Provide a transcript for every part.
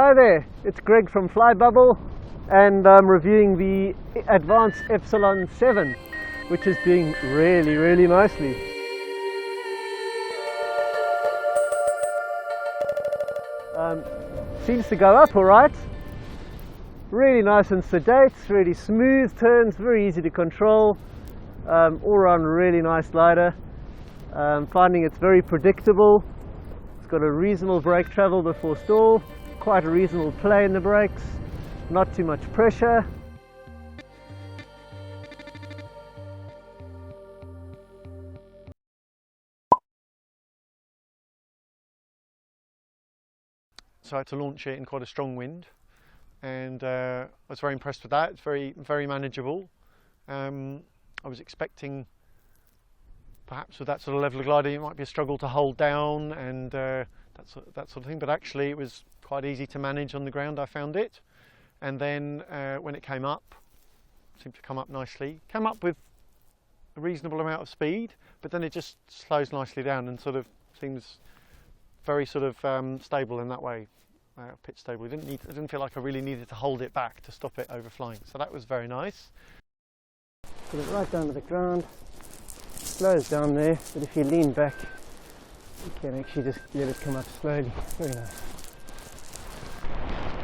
Hi there, it's Greg from Flybubble, and I'm reviewing the Advance Epsilon 7, which is doing really nicely. Seems to go up alright. Really nice and sedate, really smooth turns, very easy to control. All around really nice glider. Finding it's very predictable. It's got a reasonable brake travel before stall. Quite a reasonable play in the brakes, not too much pressure. So I had to launch it in quite a strong wind, and I was very impressed with that. It's very manageable. I was expecting perhaps with that sort of level of glider it might be a struggle to hold down and that sort of thing, but actually it was quite easy to manage on the ground, I found it. And then when it came up, it seemed to come up nicely. Came up with a reasonable amount of speed, but then it just slows nicely down and sort of seems very sort of stable in that way, pitch stable. I didn't feel like I really needed to hold it back to stop it overflying, so that was very nice. Put it right down to the ground, slows down there, but if you lean back, you can actually just let it come up slowly. Very nice.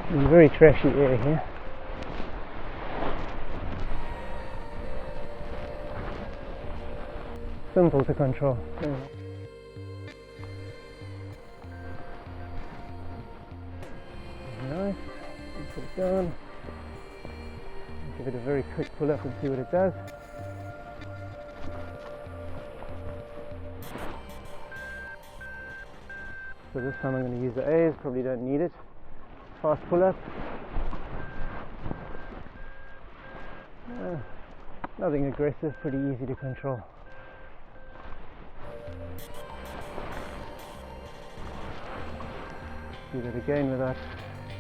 And very trashy air here. Simple to control. Nice. Put it down. Give it a very quick pull up and see what it does. So this time I'm going to use the A's, probably don't need it. Fast pull up. Nothing aggressive, pretty easy to control. Do that again without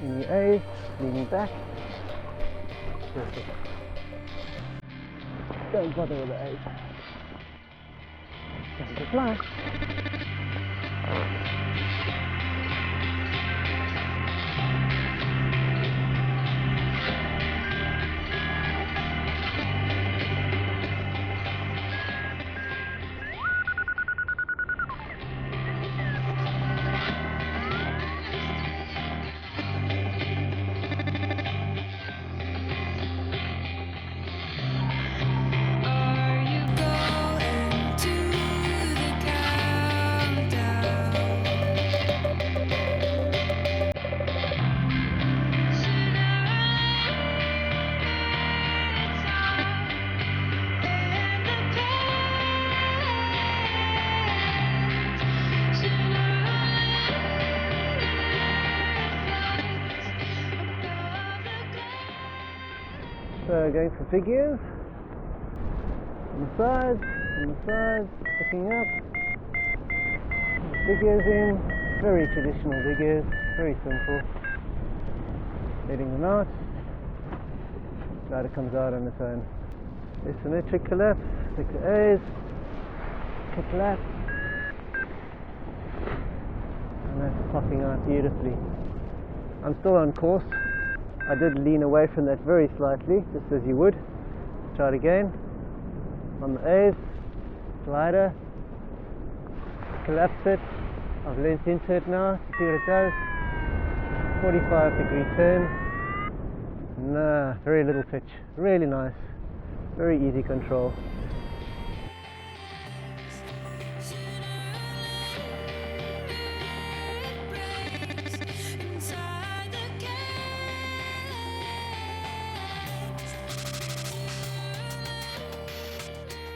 any A's, leaning back. Perfect. Don't bother with the A's. Time to fly. So going for figures, on the sides, picking up, figures in, very traditional figures, very simple, letting them out, glider comes out on its own. Isometric collapse, pick the A's, kick lap, and that's popping out beautifully. I'm still on course. I did lean away from that very slightly, just as you would. Try it again. On the A's, glider, collapse it. I've leant into it now to see what it does. 45-degree turn. Nah, very little pitch. Really nice. Very easy control.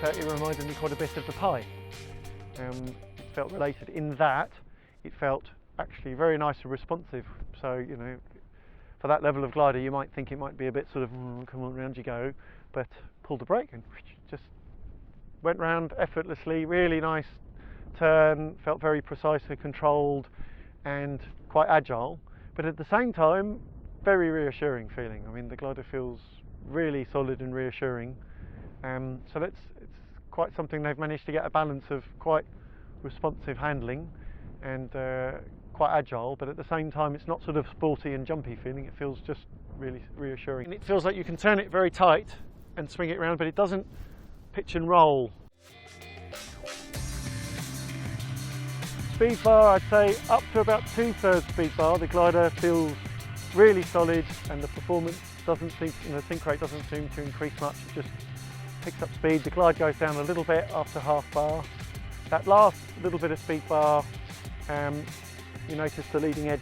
It reminded me quite a bit of the Pi. It felt related in that it felt actually very nice and responsive. So, you know, for that level of glider you might think it might be a bit sort of come on, round you go, but pulled the brake and just went round effortlessly. Really nice turn, felt very precisely controlled and quite agile, but at the same time very reassuring feeling. I mean, the glider feels really solid and reassuring. So it's quite something they've managed to get a balance of quite responsive handling and quite agile, but at the same time it's not sort of sporty and jumpy feeling. It feels just really reassuring. And it feels like you can turn it very tight and swing it around, but it doesn't pitch and roll. Speed bar, I'd say up to about 2/3 speed bar. The glider feels really solid, and the performance doesn't seem, the sink rate doesn't seem to increase much. It just picks up speed. The glide goes down a little bit after half bar. That last little bit of speed bar, you notice the leading edge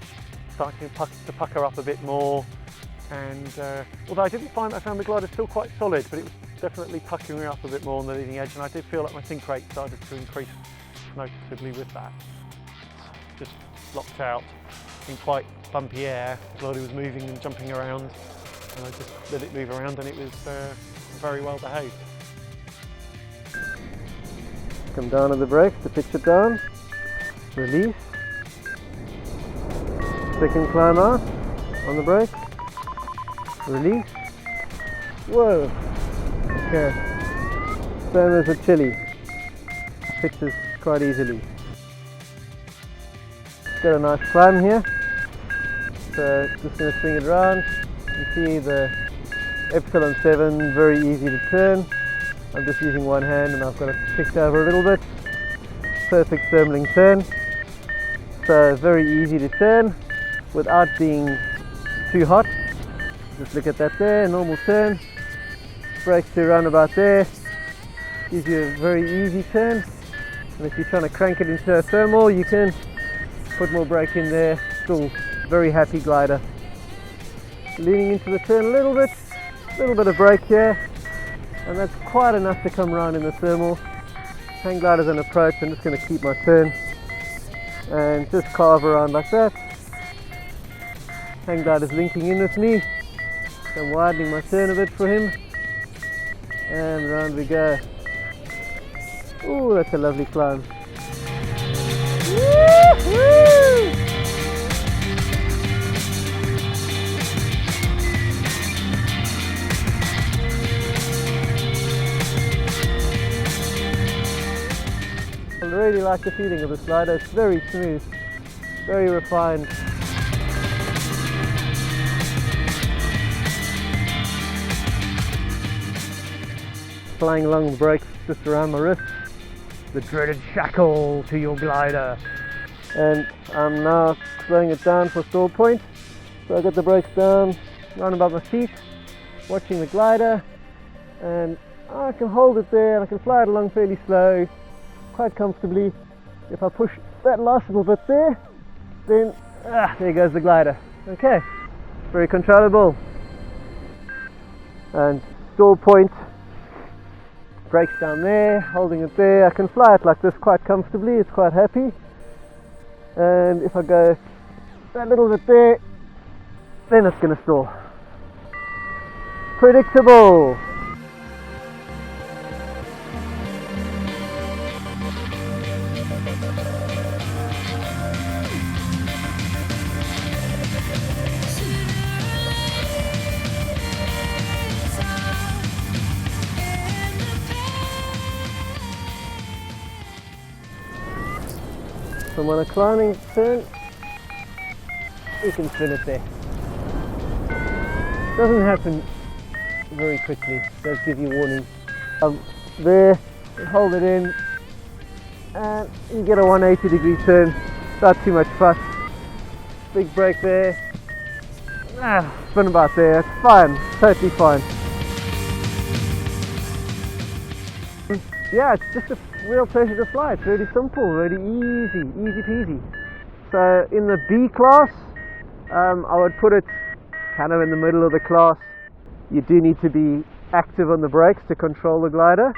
starting to pucker up a bit more. And although I found the glider still quite solid, but it was definitely puckering up a bit more on the leading edge, and I did feel like my sink rate started to increase noticeably with that. Just locked out in quite bumpy air. The glider was moving and jumping around, and I just let it move around, and it was very well behaved. Come down on the brakes to pitch it down, release, second climb out on the brake, release, whoa, okay, same as a chili, pitches quite easily. Got a nice climb here, so just going to swing it around. You see the Epsilon 7, very easy to turn. I'm just using one hand and I've got it kicked over a little bit. Perfect thermaling turn. So very easy to turn without being too hot. Just look at that there, normal turn. Brake to around about there. Gives you a very easy turn. And if you're trying to crank it into a thermal, you can put more brake in there. Still very happy glider. Leaning into the turn a little bit of brake here. And that's quite enough to come around in the thermal. Hang glider's an approach. I'm just going to keep my turn and just carve around like that. Hang glider's linking in with me. I'm widening my turn a bit for him, and round we go. Ooh, that's a lovely climb. Woo-hoo! I really like the feeling of the glider. It's very smooth, very refined. Flying along the brakes just around my wrist, the dreaded shackle to your glider. And I'm now slowing it down for stall point. So I got the brakes down, round about my feet, watching the glider, and I can hold it there and I can fly it along fairly slow, quite comfortably. If I push that last little bit there, then there goes the glider. Okay, very controllable. And stall point, brakes down there, holding it there. I can fly it like this quite comfortably, it's quite happy. And if I go that little bit there, then it's going to stall. Predictable. From on a climbing turn, you can spin it there. Doesn't happen very quickly, it does give you warning. There, you hold it in, and you get a 180-degree turn, not too much fuss. Big brake there, spin about there, it's fine, totally fine. Yeah, it's just a real pleasure to fly. It's really simple, really easy peasy. So in the B class, I would put it kind of in the middle of the class. You do need to be active on the brakes to control the glider,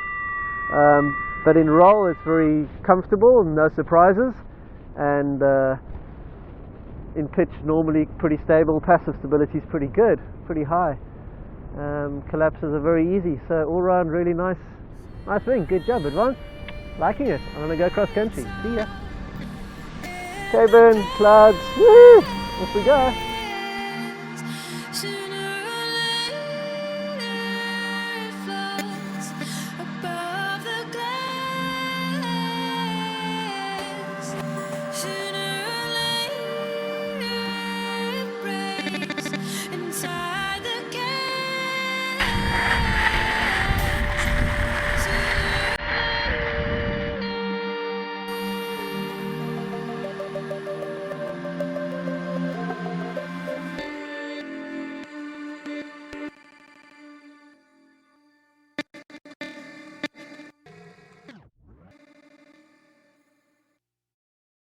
but in roll it's very comfortable, no surprises, and in pitch normally pretty stable. Passive stability is pretty good, pretty high. Collapses are very easy, so all round really nice thing. Good job, Advance. Liking it. I'm going to go cross country. See ya. Cabin, clouds, woo! Off we go.